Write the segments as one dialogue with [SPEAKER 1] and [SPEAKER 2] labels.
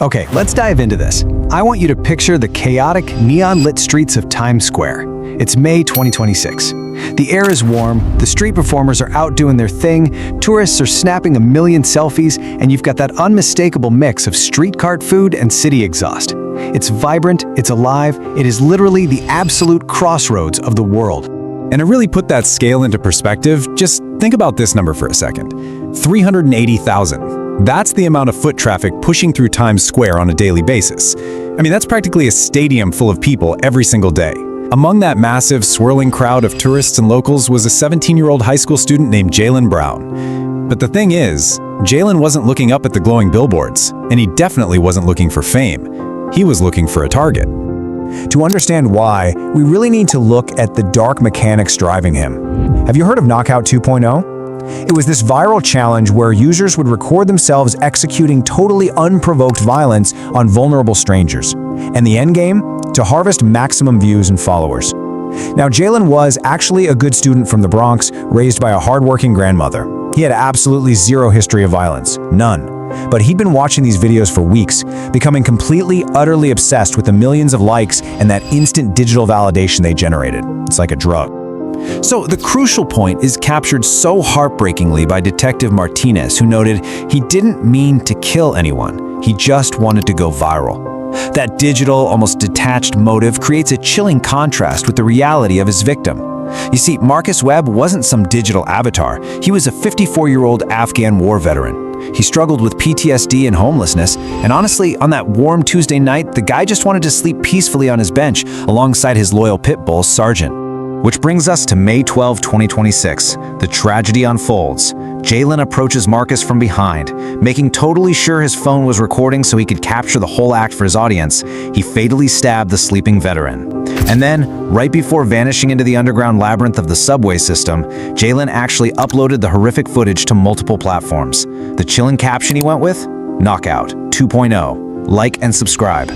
[SPEAKER 1] Okay, let's dive into this. I want you to picture the chaotic, neon-lit streets of Times Square. It's May 2026. The air is warm, the street performers are out doing their thing, tourists are snapping a million selfies, and you've got that unmistakable mix of street cart food and city exhaust. It's vibrant, it's alive, it is literally the absolute crossroads of the world.
[SPEAKER 2] And to really put that scale into perspective, just think about this number for a second. 380,000. That's the amount of foot traffic pushing through Times Square on a daily basis. I mean, that's practically a stadium full of people every single day. Among that massive, swirling crowd of tourists and locals was a 17-year-old high school student named Jaylen Brown. But the thing is, Jaylen wasn't looking up at the glowing billboards, and he definitely wasn't looking for fame. He was looking for a target.
[SPEAKER 3] To understand why, we really need to look at the dark mechanics driving him. Have you heard of Knockout 2.0? It was this viral challenge where users would record themselves executing totally unprovoked violence on vulnerable strangers. And the end game? To harvest maximum views and followers. Now, Jaylen was actually a good student from the Bronx, raised by a hardworking grandmother. He had absolutely zero history of violence, none. But he'd been watching these videos for weeks, becoming completely, utterly obsessed with the millions of likes and that instant digital validation they generated. It's like a drug.
[SPEAKER 1] So the crucial point is captured so heartbreakingly by Detective Martinez, who noted he didn't mean to kill anyone, he just wanted to go viral. That digital, almost detached motive creates a chilling contrast with the reality of his victim. You see, Marcus Webb wasn't some digital avatar, he was a 54-year-old Afghan war veteran. He struggled with PTSD and homelessness, and honestly, on that warm Tuesday night, the guy just wanted to sleep peacefully on his bench alongside his loyal pit bull, Sergeant. Which brings us to May 12, 2026. The tragedy unfolds. Jaylen approaches Marcus from behind. Making totally sure his phone was recording so he could capture the whole act for his audience, he fatally stabbed the sleeping veteran. And then, right before vanishing into the underground labyrinth of the subway system, Jaylen actually uploaded the horrific footage to multiple platforms. The chilling caption he went with? Knockout 2.0. Like and subscribe.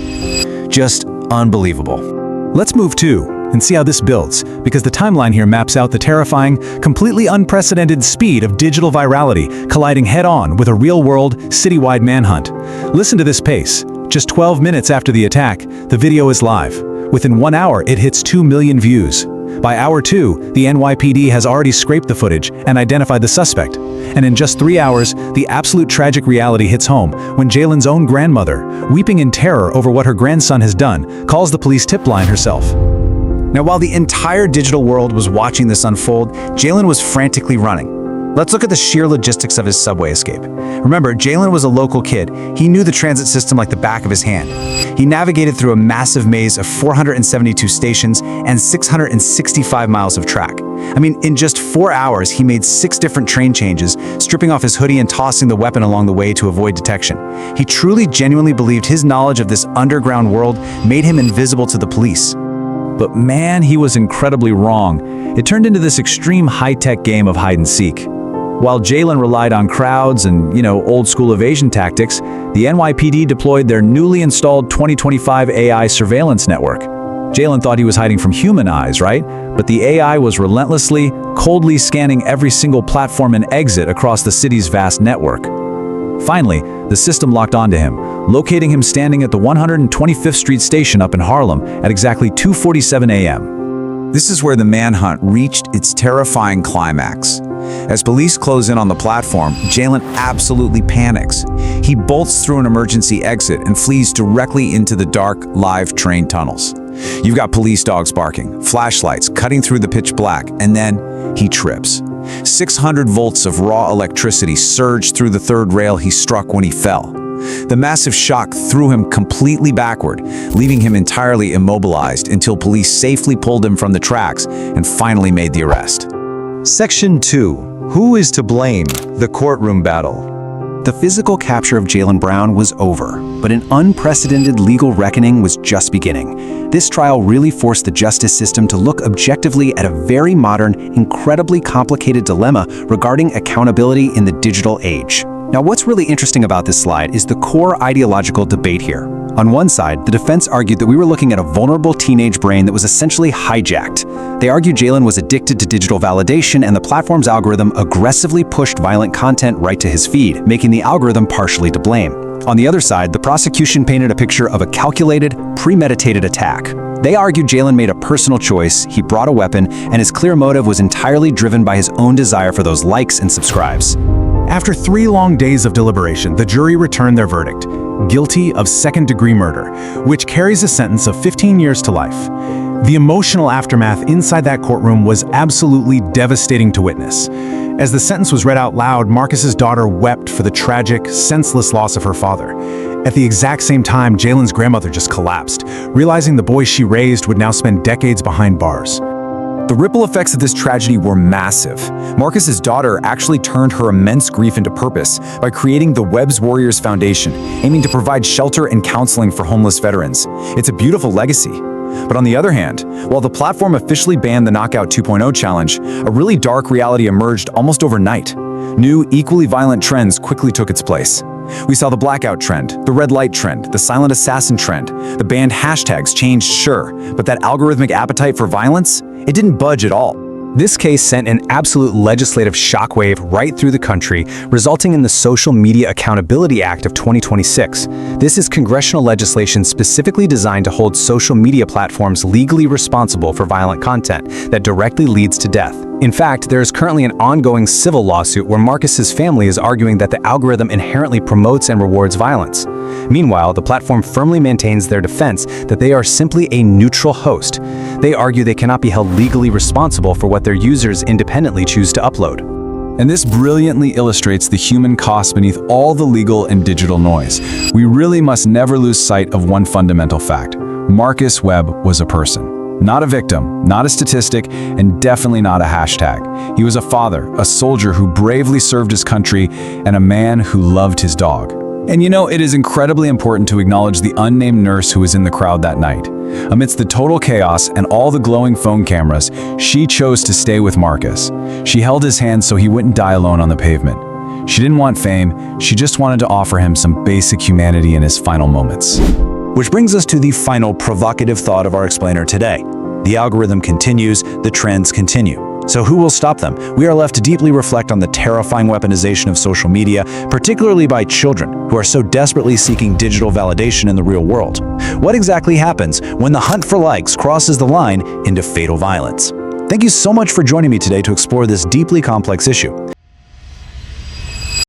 [SPEAKER 1] Just unbelievable.
[SPEAKER 2] Let's move to and see how this builds, because the timeline here maps out the terrifying, completely unprecedented speed of digital virality colliding head-on with a real-world, citywide manhunt. Listen to this pace. Just 12 minutes after the attack, the video is live. Within 1 hour, it hits 2 million views. By hour 2, the NYPD has already scraped the footage and identified the suspect. And in just 3 hours, the absolute tragic reality hits home when Jaylen's own grandmother, weeping in terror over what her grandson has done, calls the police tip line herself. Now, while the entire digital world was watching this unfold, Jaylen was frantically running. Let's look at the sheer logistics of his subway escape. Remember, Jaylen was a local kid. He knew the transit system like the back of his hand. He navigated through a massive maze of 472 stations and 665 miles of track. I mean, in just 4 hours, he made 6 different train changes, stripping off his hoodie and tossing the weapon along the way to avoid detection. He truly, genuinely believed his knowledge of this underground world made him invisible to the police. But man, he was incredibly wrong. It turned into this extreme high-tech game of hide-and-seek. While Jaylen relied on crowds and, old-school evasion tactics, the NYPD deployed their newly installed 2025 AI surveillance network. Jaylen thought he was hiding from human eyes, right? But the AI was relentlessly, coldly scanning every single platform and exit across the city's vast network. Finally, the system locked onto him, locating him standing at the 125th Street station up in Harlem at exactly 2:47 a.m.
[SPEAKER 4] This is where the manhunt reached its terrifying climax. As police close in on the platform, Jaylen absolutely panics. He bolts through an emergency exit and flees directly into the dark, live train tunnels. You've got police dogs barking, flashlights cutting through the pitch black, and then he trips. 600 volts of raw electricity surged through the third rail he struck when he fell. The massive shock threw him completely backward, leaving him entirely immobilized until police safely pulled him from the tracks and finally made the arrest.
[SPEAKER 1] Section 2. Who is to blame? The courtroom battle. The physical capture of Jaylen Brown was over, but an unprecedented legal reckoning was just beginning. This trial really forced the justice system to look objectively at a very modern, incredibly complicated dilemma regarding accountability in the digital age. Now, what's really interesting about this slide is the core ideological debate here. On one side, the defense argued that we were looking at a vulnerable teenage brain that was essentially hijacked. They argued Jaylen was addicted to digital validation and the platform's algorithm aggressively pushed violent content right to his feed, making the algorithm partially to blame.
[SPEAKER 2] On the other side, the prosecution painted a picture of a calculated, premeditated attack. They argued Jaylen made a personal choice, he brought a weapon, and his clear motive was entirely driven by his own desire for those likes and subscribes. After 3 long days of deliberation, the jury returned their verdict: guilty of second-degree murder, which carries a sentence of 15 years to life. The emotional aftermath inside that courtroom was absolutely devastating to witness. As the sentence was read out loud, Marcus's daughter wept for the tragic, senseless loss of her father. At the exact same time, Jaylen's grandmother just collapsed, realizing the boy she raised would now spend decades behind bars.
[SPEAKER 3] The ripple effects of this tragedy were massive. Marcus's daughter actually turned her immense grief into purpose by creating the Webb's Warriors Foundation, aiming to provide shelter and counseling for homeless veterans. It's a beautiful legacy. But on the other hand, while the platform officially banned the Knockout 2.0 challenge, a really dark reality emerged almost overnight. New, equally violent trends quickly took its place. We saw the blackout trend, the red light trend, the silent assassin trend. The banned hashtags changed, sure, but that algorithmic appetite for violence, it didn't budge at all.
[SPEAKER 2] This case sent an absolute legislative shockwave right through the country, resulting in the Social Media Accountability Act of 2026. This is congressional legislation specifically designed to hold social media platforms legally responsible for violent content that directly leads to death. In fact, there is currently an ongoing civil lawsuit where Marcus's family is arguing that the algorithm inherently promotes and rewards violence. Meanwhile, the platform firmly maintains their defense that they are simply a neutral host. They argue they cannot be held legally responsible for what their users independently choose to upload.
[SPEAKER 4] And this brilliantly illustrates the human cost beneath all the legal and digital noise. We really must never lose sight of one fundamental fact. Marcus Webb was a person. Not a victim, not a statistic, and definitely not a hashtag. He was a father, a soldier who bravely served his country, and a man who loved his dog. And you know, it is incredibly important to acknowledge the unnamed nurse who was in the crowd that night. Amidst the total chaos and all the glowing phone cameras, she chose to stay with Marcus. She held his hand so he wouldn't die alone on the pavement. She didn't want fame, she just wanted to offer him some basic humanity in his final moments.
[SPEAKER 1] Which brings us to the final provocative thought of our explainer today. The algorithm continues, the trends continue. So who will stop them? We are left to deeply reflect on the terrifying weaponization of social media, particularly by children who are so desperately seeking digital validation in the real world. What exactly happens when the hunt for likes crosses the line into fatal violence? Thank you so much for joining me today to explore this deeply complex issue.